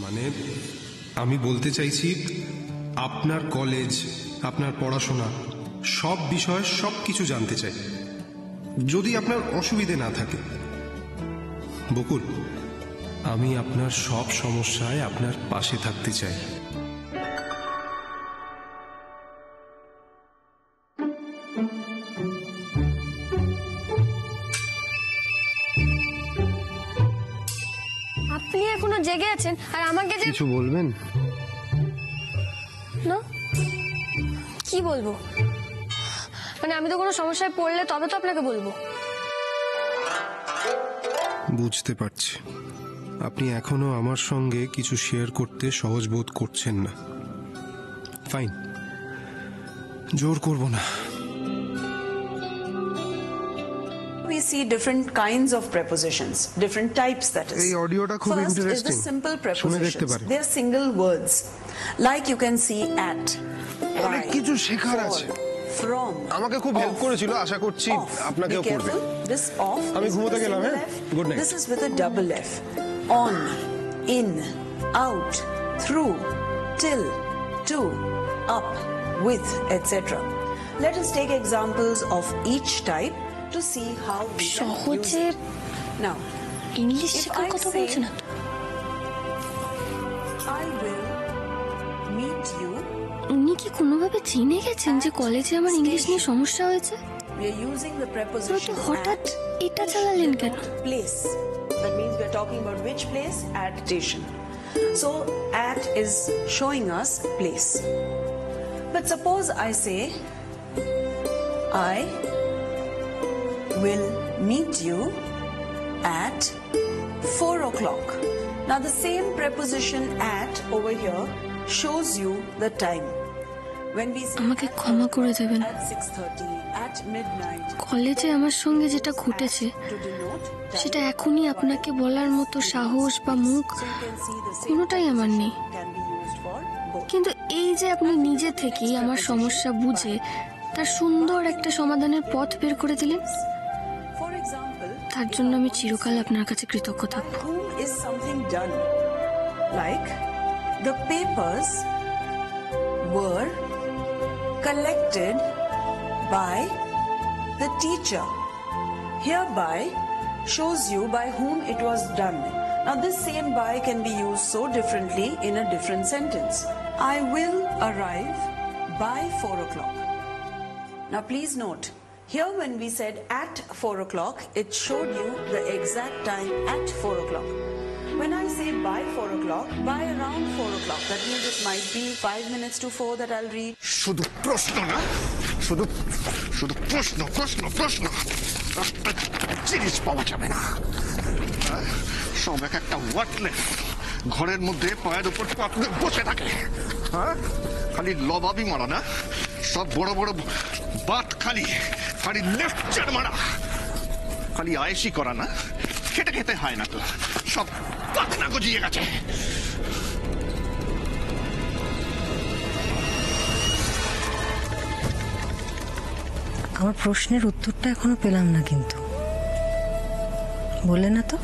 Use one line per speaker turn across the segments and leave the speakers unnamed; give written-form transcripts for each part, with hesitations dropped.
মানে আমি বলতে চাইছি, আপনার কলেজ, আপনার পড়াশোনা, সব বিষয়ে সব কিছু জানতে চাই, যদি আপনার অসুবিধে না থাকে। বকুল, আমি আপনার সব সমস্যায় আপনার পাশে থাকতে চাই।
আপনি এখনো জেগে আছেন আর আমাকে যে
কিছু বলবেন?
না, কি বলবো? মানে আমি তো কোনো সমস্যায় পড়লে তবে তো আপনাকে বলবো।
বুঝতে পারছি, আপনি এখনো আমার সঙ্গে কিছু শেয়ার করতে সহজ বোধ করছেন না। ফাইন, জোর করব না।
We see different kinds of prepositions, different types, that is.
এই অডিওটা খুব
First is the
interesting,
simple
শুনে দেখতে
prepositions.
পারি।
They are single words. Like you can see at,
অনেক
by,
কিছু শেখার
for,
আছে।
from,
আমাকে খুব হেল্প
of,
করেছিল, আশা করছি
of.
আপনাকেও
Be
করবে।
careful. This of
আমি
is
ঘুমোতে
with a
গেলাম,
single
হ্যাঁ?
F.
Good night.
This is with a double F. On, in, out, through, till, to, up, with, etc. Let us take examples of each type to see how we can use
সহজে
it. Now,
English
if
শেখার
I
কথা
say,
বলছেন না তো?
I will meet you.
উনি কি কোনোভাবে জেনে গেছেন যে কলেজে আমার ইংলিশ নিয়ে সমস্যা হয়েছে?
We are using the
তো
preposition
হঠাৎ
at.
এটা চালালেন কেন?
Place. That means we are talking about which place? At station. So at is showing us place. But suppose I say, I will meet you at 4 o'clock. Now the same preposition at over here shows you the time. When we say
আমাকে ক্ষমা করে দেবেন,
at 6:30, at midnight,
কলেজে আমার সঙ্গে যেটা ঘটেছে
to denote time.
সেটা এখনই আপনাকে বলার মতো সাহস বা মুখ
So you can see the same
কোনোটাই আমার নেই।
can be used for both.
কিন্তু এই যে আপনি নিজে থেকেই আমার সমস্যা বুঝে তার সুন্দর একটা সমাধানের পথ বের করে দিলেন,
For example,
তার জন্য আমি চিরকাল আপনার কাছে কৃতজ্ঞ থাকব।
whom is something done? Like the papers were collected by the teacher. Hereby shows you by whom it was done. Now this same by can be used so differently in a different sentence. I will arrive by 4 o'clock. Now please note, here when we said at 4 o'clock, it showed you the exact time at 4 o'clock. When I say by 4 o'clock, by around 4 o'clock, that means it might be 5 minutes to 4 that I'll read.
শুধু প্রশ্ন না, শুধু শুধু প্রশ্ন প্রশ্ন প্রশ্ন, একটা জিনিস পাওয়া যাবে না। সব এক একটা ওয়াটলেস ঘরের মধ্যে পায়ের উপর পাতলে বসে থাকে। হ্যাঁ, খালি লবাবি মারা না, সব বড় বড় বাত খালি খালি লেকচার মারা, খালি আয়েসি করা না, খেতে খেতে হয় না তো, সব পাখনা গজিয়ে গেছে।
আমার প্রশ্নের উত্তরটা এখনো পেলাম না, কিন্তু বললে না তো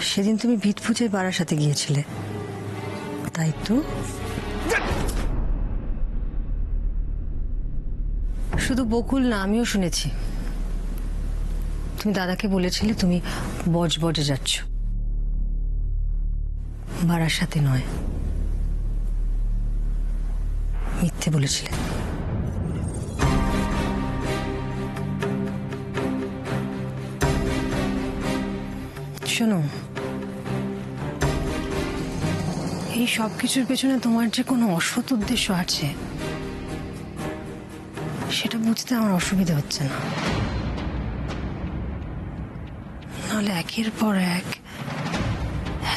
সেদিন তুমি ভিতপুজোয় বাড়ার সাথে গিয়েছিলে, তাই তো? শুধু বকুল না, আমিও শুনেছি তুমি দাদাকে বলেছিলে তুমি বজবজে যাচ্ছ, বাড়ার সাথে নয়, মিথ্যে বলেছিলে। শোনো, এই সব কিছুর পেছনে তোমার যে কোনো অসৎ উদ্দেশ্য আছে সেটা বুঝতে আমার অসুবিধা হচ্ছে না, নাহলে একের পর এক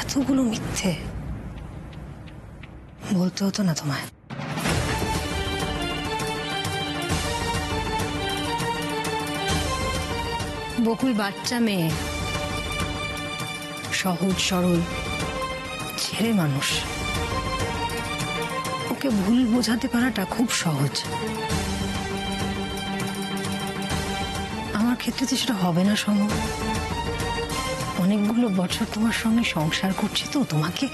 এতগুলো মিথ্যে বলতে হতো না তোমায়। বকুল বাচ্চা মেয়ে, সহজ সরল ছেলে মানুষ, ওকে ভুল বোঝাতে পারাটা খুব সহজ। আমার ক্ষেত্রে তো সেটা হবে না সমু, অনেকগুলো বছর তোমার সঙ্গে সংসার করছি তো তোমাকে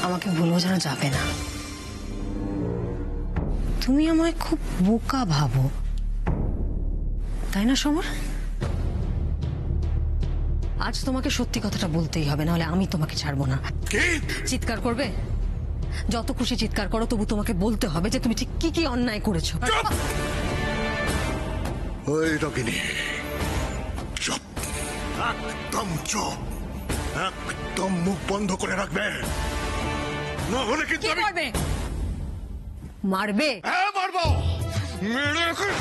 আমাকে ভুল বোঝানো যাবে না। তুমি আমায় খুব বোকা ভাবো, তাই না সমর? আজ তোমাকে সত্যি কথাটা বলতেই হবে, নাহলে আমি তোমাকে ছাড়বো না। চিৎকার করবে? যত খুশি চিৎকার করো, তবু তোমাকে বলতে হবে যে তুমি ঠিক কি কি অন্যায় করেছো।
ওই রকিনী, চুপ, একদম চুপ, একদম মুখ বন্ধ করে রাখবে, না হলে কিন্তু
কি করবে? মারবে?
হ্যাঁ মারবো, মেরে এখন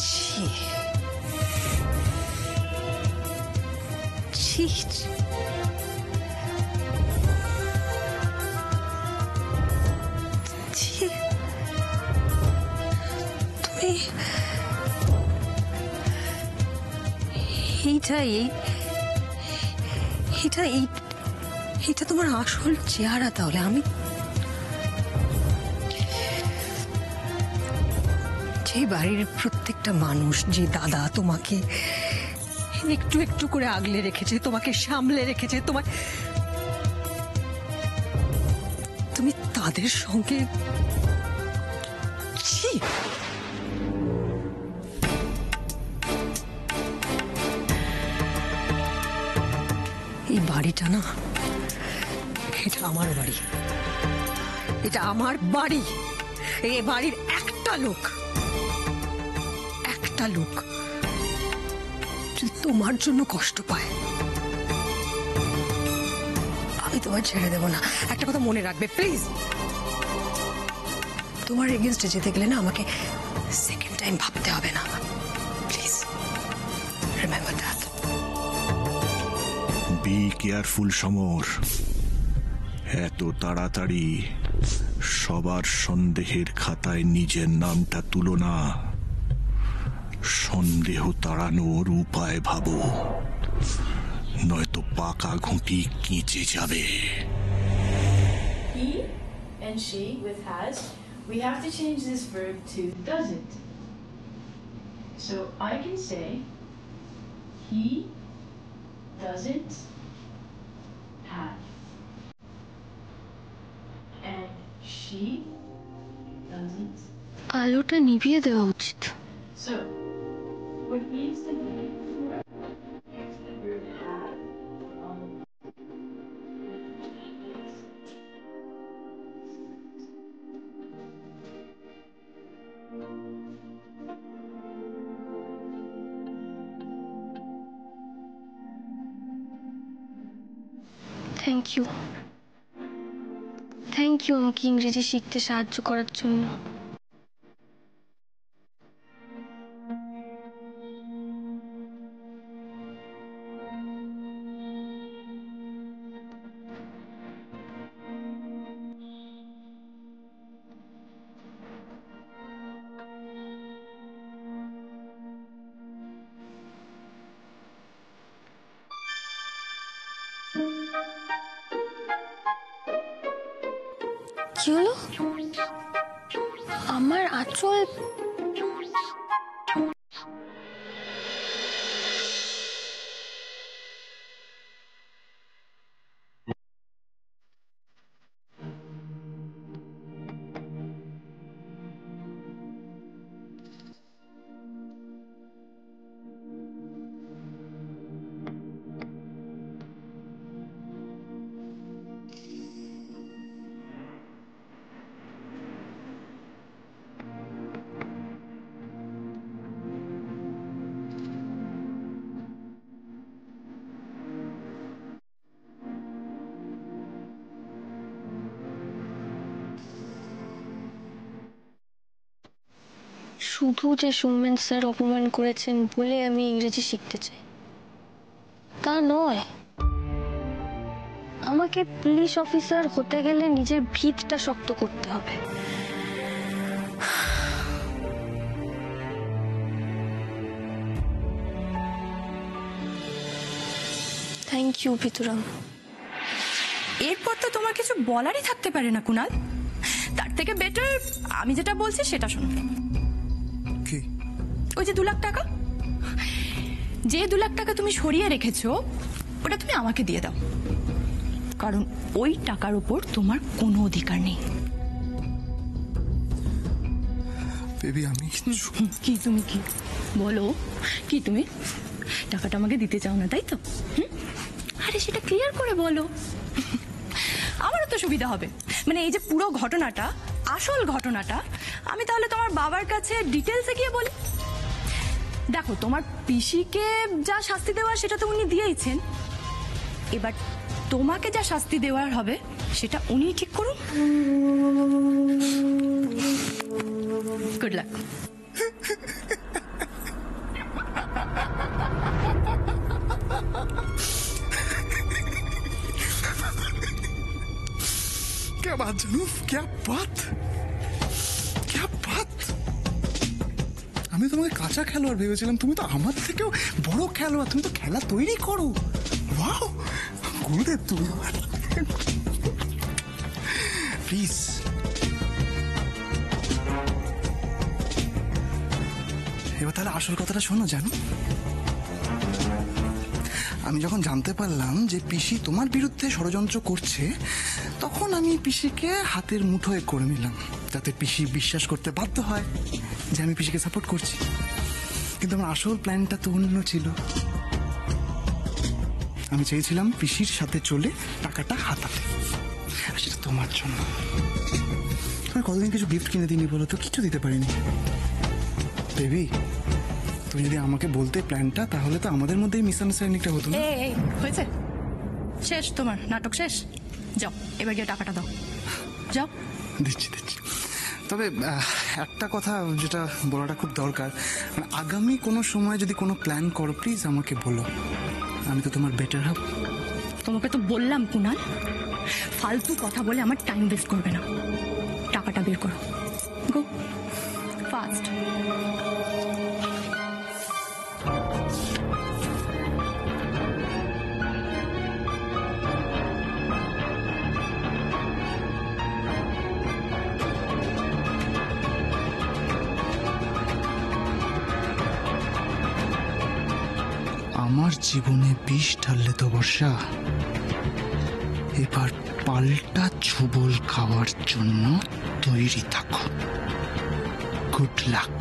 ছি ছি ছি। ছি। তুমি এইটা তোমার আসল চেহারা? তাহলে আমি যে বাড়ির প্রত্যেকটা মানুষ, যে দাদা তোমাকে একটু একটু করে আগলে রেখেছে, তোমাকে সামলে রেখেছে, তুমি তাদের সঙ্গে ছি। এই বাড়িটা না, এটা আমার বাড়ি, এটা আমার বাড়ি। এই বাড়ির একটা লোক যদি তোমার জন্য কষ্ট পায়, আমি তোমায় ছেড়ে দেব না। একটা কথা মনে রাখবে প্লিজ, তোমার এগেইনস্টে যেতে গেলে না আমাকে সেকেন্ড টাইম ভাবতে হবে না। Please remember that.
Be careful Samar, এত তাড়াতাড়ি সবার সন্দেহের খাতায় নিজের নামটা তুলো না। সন্দেহ তাড়ানোর উপায় ভাবো, নয়তো পাকা ঘুঁটি কেঁচে যাবে।
He and she with has, we have to change this verb to doesn't. So I can say, he doesn't have. And she doesn't.
আলোটা নিভিয়ে দেওয়া উচিত।
So, what needs to be is the verb have.
Thank you আমাকে ইংরেজি শিখতে সাহায্য করার জন্য। কি হলো? আমার আঁচল শুধু যে সৌমেন স্যার অপমান করেছেন বলে আমি ইংরেজি শিখতে চাই তা নয়। আমাকে পুলিশ অফিসার হতে গেলে নিজের ভিতটা শক্ত করতে হবে। Thank you Bhituram.
এরপর তো তোমার কিছু বলারই থাকতে পারে না কুনাল। তার থেকে বেটার আমি যেটা বলছি সেটা শোনো। ওই যে 2 লাখ টাকা, যে 2 লাখ টাকা তুমি সরিয়ে রেখেছো ওটা তুমি আমাকে দিয়ে দাও, কারণ ওই টাকার উপর তোমার কোনো অধিকার নেই।
বেবি আমি
কি তুমি কি বলো, কি তুমি টাকাটা আমাকে দিতে চাও না তাই তো? আরে সেটা ক্লিয়ার করে বলো, আমারও তো সুবিধা হবে। মানে এই যে পুরো ঘটনাটা, আসল ঘটনাটা আমি তাহলে তোমার বাবার কাছে ডিটেলসে গিয়ে বলি। দেখো তোমার পিসিকে যা শাস্তি দেওয়ার সেটা তো উনি দিয়েইছেন, এবার তোমাকে যা শাস্তি দেওয়ার হবে সেটা উনি ঠিক করুন। Good luck.
क्या बात जानू, क्या बात, क्या बात। আমি তোমাকে কাঁচা খেলোয়াড় ভেবেছিলাম, তুমি তো আমার থেকেও বড় খেলোয়াড়, তুমি তো খেলা তৈরি করো। ওয়াও, গুরুদেব তুমি। প্লিজ এবার তাহলে আসল কথাটা শোনো জানো। আমি যখন জানতে পারলাম যে পিসি তোমার বিরুদ্ধে ষড়যন্ত্র করছে, তখন আমি পিসিকে হাতের মুঠোয় করে নিলাম, যাতে পিসি বিশ্বাস করতে বাধ্য হয় যে আমি পিসিকে সাপোর্ট করছি। কিন্তু আমার আসল প্ল্যানটা তো অন্য ছিল। আমি চেয়েছিলাম পিসির সাথে চলে টাকাটা হাতাতে, আর সেটা তোমার জন্য। আমি কতদিন কিছু গিফট কিনে দিইনি বলো তো, কিছু দিতে পারিনি। বেবি তুমি যদি আমাকে বলতে প্ল্যানটা, তাহলে তো আমাদের মধ্যেই মিসআন্ডারস্ট্যান্ডিংটা হতো না।
এই হয়েছে, শেষ তোমার নাটক শেষ। যাও এবার গিয়ে টাকাটা দাও, যাও।
দিচ্ছি দিচ্ছি। তবে একটা কথা যেটা বলাটা খুব দরকার, মানে আগামী কোনো সময় যদি কোনো প্ল্যান করো প্লিজ আমাকে বলো, আমি তো তোমার বেটার হব।
তোমাকে তো বললাম কুনাল, ফালতু কথা বলে আমার টাইম ওয়েস্ট করবে না, টাকাটা বের করো, গো ফাস্ট।
আমার জীবনে বিষ ঢাললে তো বর্ষা, এবার পাল্টা ছুবল খাওয়ার জন্য তৈরি থাকো। Good luck.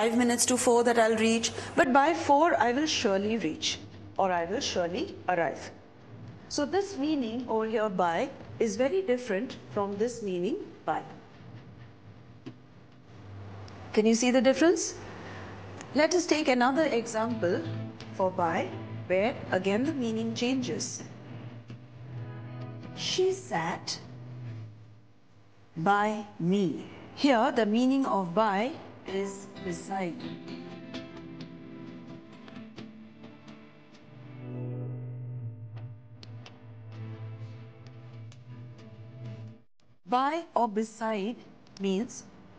Five minutes to 4 that I'll reach, but by 4 I will surely reach, or I will surely arrive. So this meaning over here by is very different from this meaning by. Can you see the difference? Let us take another example for by, where again the meaning changes. She sat by me. Here the meaning of by is beside. By or beside means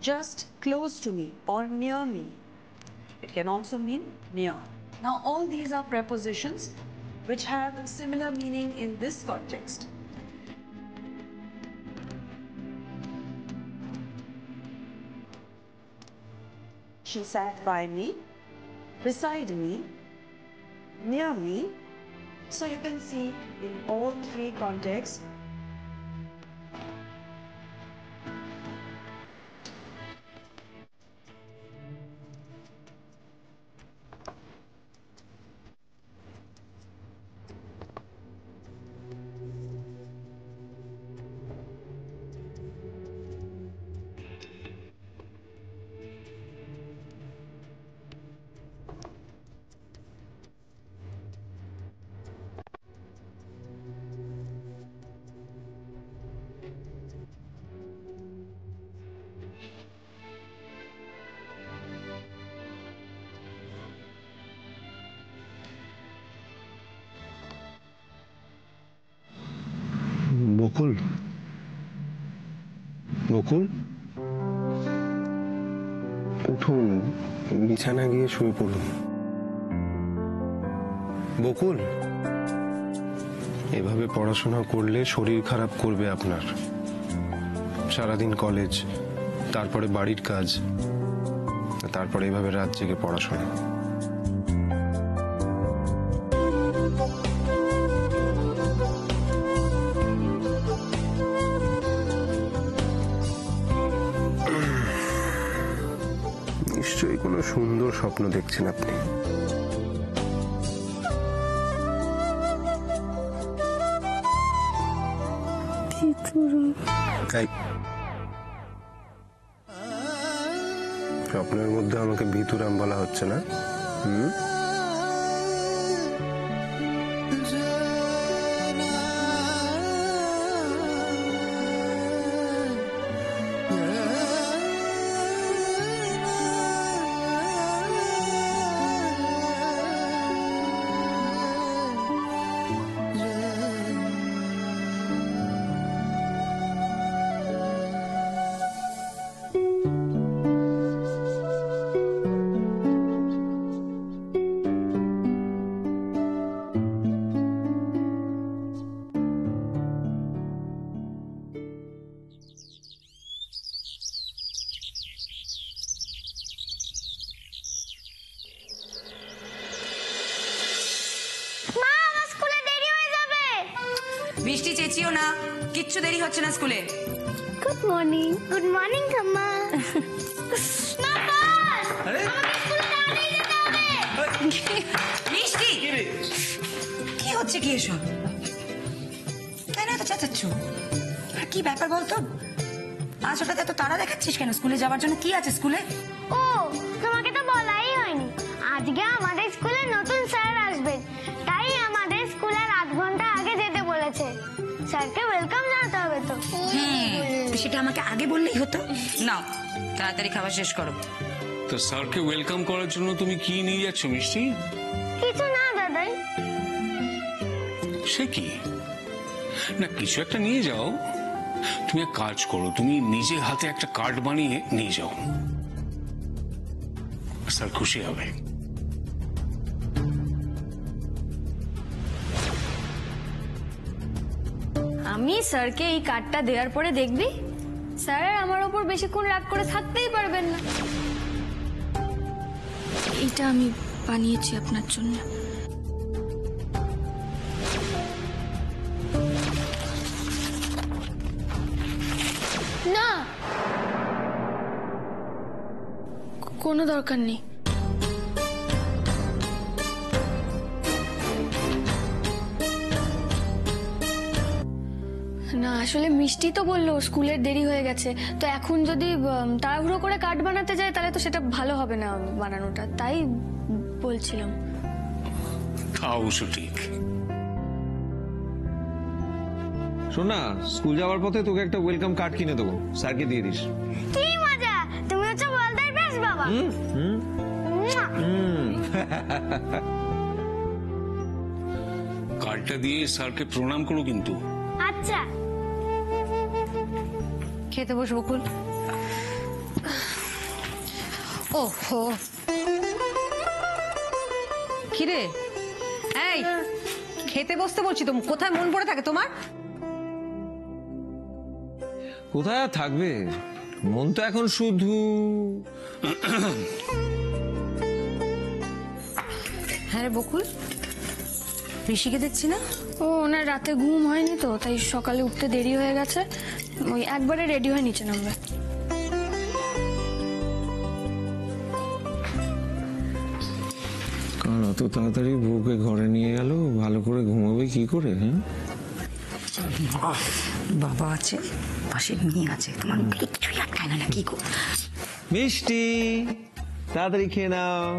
just close to me or near me. It can also mean near. Now all these are prepositions which have a similar meaning in this context. She sat by me, beside me, near me. So you can see in all three contexts,
বকুল, বকুল, উঠুন, বিছানা গিয়ে শুয়ে পড়ুন। বকুল, এভাবে পড়াশোনা করলে শরীর খারাপ করবে আপনার। সারাদিন কলেজ, তারপরে বাড়ির কাজ, তারপরে এভাবে রাত জেগে পড়াশোনা। নিশ্চয়ই কোনো সুন্দর স্বপ্ন দেখছেন আপনি। এই, স্বপ্নের মধ্যে আমাকে ভিতুরাম বলা হচ্ছে না?
বৃষ্টি, চেঁচিও না, কিচ্ছু দেরি হচ্ছে না স্কুলে।
Good morning. গুড মর্নিং ঠাম্মা।
বৃষ্টি, কি হচ্ছে কি এসব? কেন এত চেঁচাচ্ছ? আর কি ব্যাপার বলতো? আজ হঠাৎ এত তাড়া দেখাচ্ছিস কেন? স্কুলে যাওয়ার জন্য কি আছে স্কুলে?
ও, তোমাকে তো বলাই হয়নি। আজকে আমাদের স্কুলে নতুন স্যার আসবেন, তাই আমাদের স্কুলের 8 ঘন্টা আগে যেতে বলেছে। স্যারকে ওয়েলকাম জানাতে হবে তো।
সেটা আমাকে আগে বললেই হতো। নাও, তাড়াতাড়ি খাবার শেষ করো।
তো স্যারকে ওয়েলকাম করার জন্য তুমি কি নিয়ে যাচ্ছ মিষ্টি?
কিছু না দাদাই।
সে কি না, কিছু একটা নিয়ে যাও। তুমি এক কাজ করো, তুমি নিজে হাতে একটা কার্ড বানিয়ে নিয়ে যাও, স্যার খুশি হবে।
আমি স্যারকে এই কার্ডটা দেওয়ার পরে দেখবি স্যার আর আমার ওপর বেশিক্ষণ রাগ করে থাকতেই পারবেন না। এটা আমি বানিয়েছি আপনার জন্য। না, কোনো দরকার নেই। না, আসলে মিষ্টি তো বললো স্কুলের দেরি হয়ে গেছে, তো এখন যদি তাড়াহুড়ো করে কার্ড বানাতে যায় তাহলে তো সেটা ভালো হবে না বানানোটা, তাই বলছিলাম।
তা অবশ্য ঠিক।
শোন না, স্কুল যাওয়ার পথে তোকে একটা ওয়েলকাম কার্ড কিনে দেবো, স্যারকে দিয়ে দিস।
কি মজা, তুমি হচ্ছে বলদের বেশ বাবা।
কার্ডটা দিয়ে স্যারকে প্রণাম করো কিন্তু।
আচ্ছা।
খেতে বসবো বকুল। ওহো, কিরে, এই খেতে বসতে বলছি তো, কোথায় মন পড়ে থাকে তোমার?
কোথায় আর থাকবে, মন তো এখন শুধু।
হ্যাঁ রে বকুল, ঋষিকে দেখছি না।
ও, ওনার রাতে ঘুম হয়নি তো, তাই সকালে উঠতে দেরি হয়ে গেছে, ওই একবারে রেডি হয়ে নিচে নামবে।
কাল অত তাড়াতাড়ি বউকে ঘরে নিয়ে গেল, ভালো করে ঘুমাবে কি করে? হ্যাঁ,
বাবা আছে, পাশে মেয়ে আছে, তোমার কিছুই আটকায় না কি গো?
মিষ্টি, তাড়াতাড়ি খেয়ে নাও।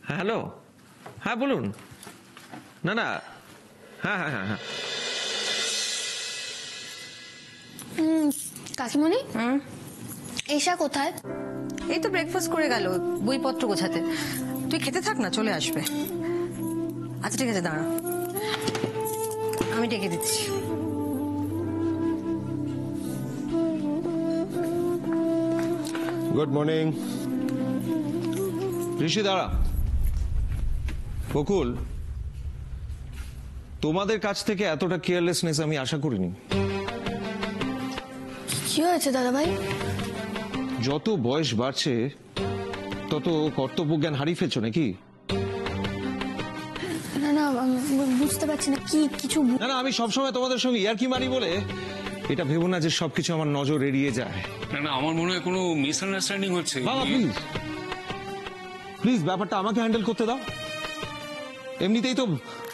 হ্যালো, হ্যাঁ বলুন। না না, হ্যাঁ হ্যাঁ হ্যাঁ হ্যাঁ।
কাকিমণি, ঈশা কোথায়?
এই তো ব্রেকফাস্ট করে গেল বইপত্র গোছাতে। তুই খেতে থাক না, চলে আসবে। আচ্ছা ঠিক আছে, দাঁড়া, আমি ডেকে দিচ্ছি।
Good morning. ঋষি দাঁড়া। বকুল, তোমাদের কাছ থেকে এতটা কেয়ারলেসনেস আমি আশা করিনি।
কি হয়েছে দাদা ভাই?
যত বয়স বাড়ছে তত কর্তব্যজ্ঞান হারিয়ে ফেলছো নাকি?
না না, আমি বুঝতে পারছি না কি কিছু।
না না, আমি সবসময় তোমাদের সঙ্গে ইয়ার্কি মারি বলে এটা ভেবো না যে সবকিছু আমার নজর এড়িয়ে যায়।
না না, আমার মনে হয় কোনো মিসআন্ডারস্ট্যান্ডিং হচ্ছে।
বাবা প্লিজ প্লিজ, ব্যাপারটা আমাকে হ্যান্ডেল করতে দাও। এমনিতেই তো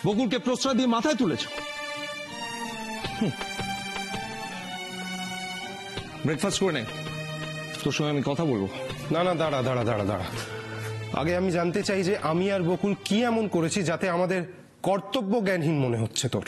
বকুলকে প্রশ্রয় দিয়ে মাথায় তুলেছ। ব্রেকফাস্ট করে নে, তোর সঙ্গে আমি কথা বলবো।
না না, দাঁড়া দাঁড়া দাঁড়া দাঁড়া, আগে আমি জানতে চাই যে আমি আর বকুল কি এমন করেছি যাতে আমাদের কর্তব্য জ্ঞানহীন মনে হচ্ছে তোর?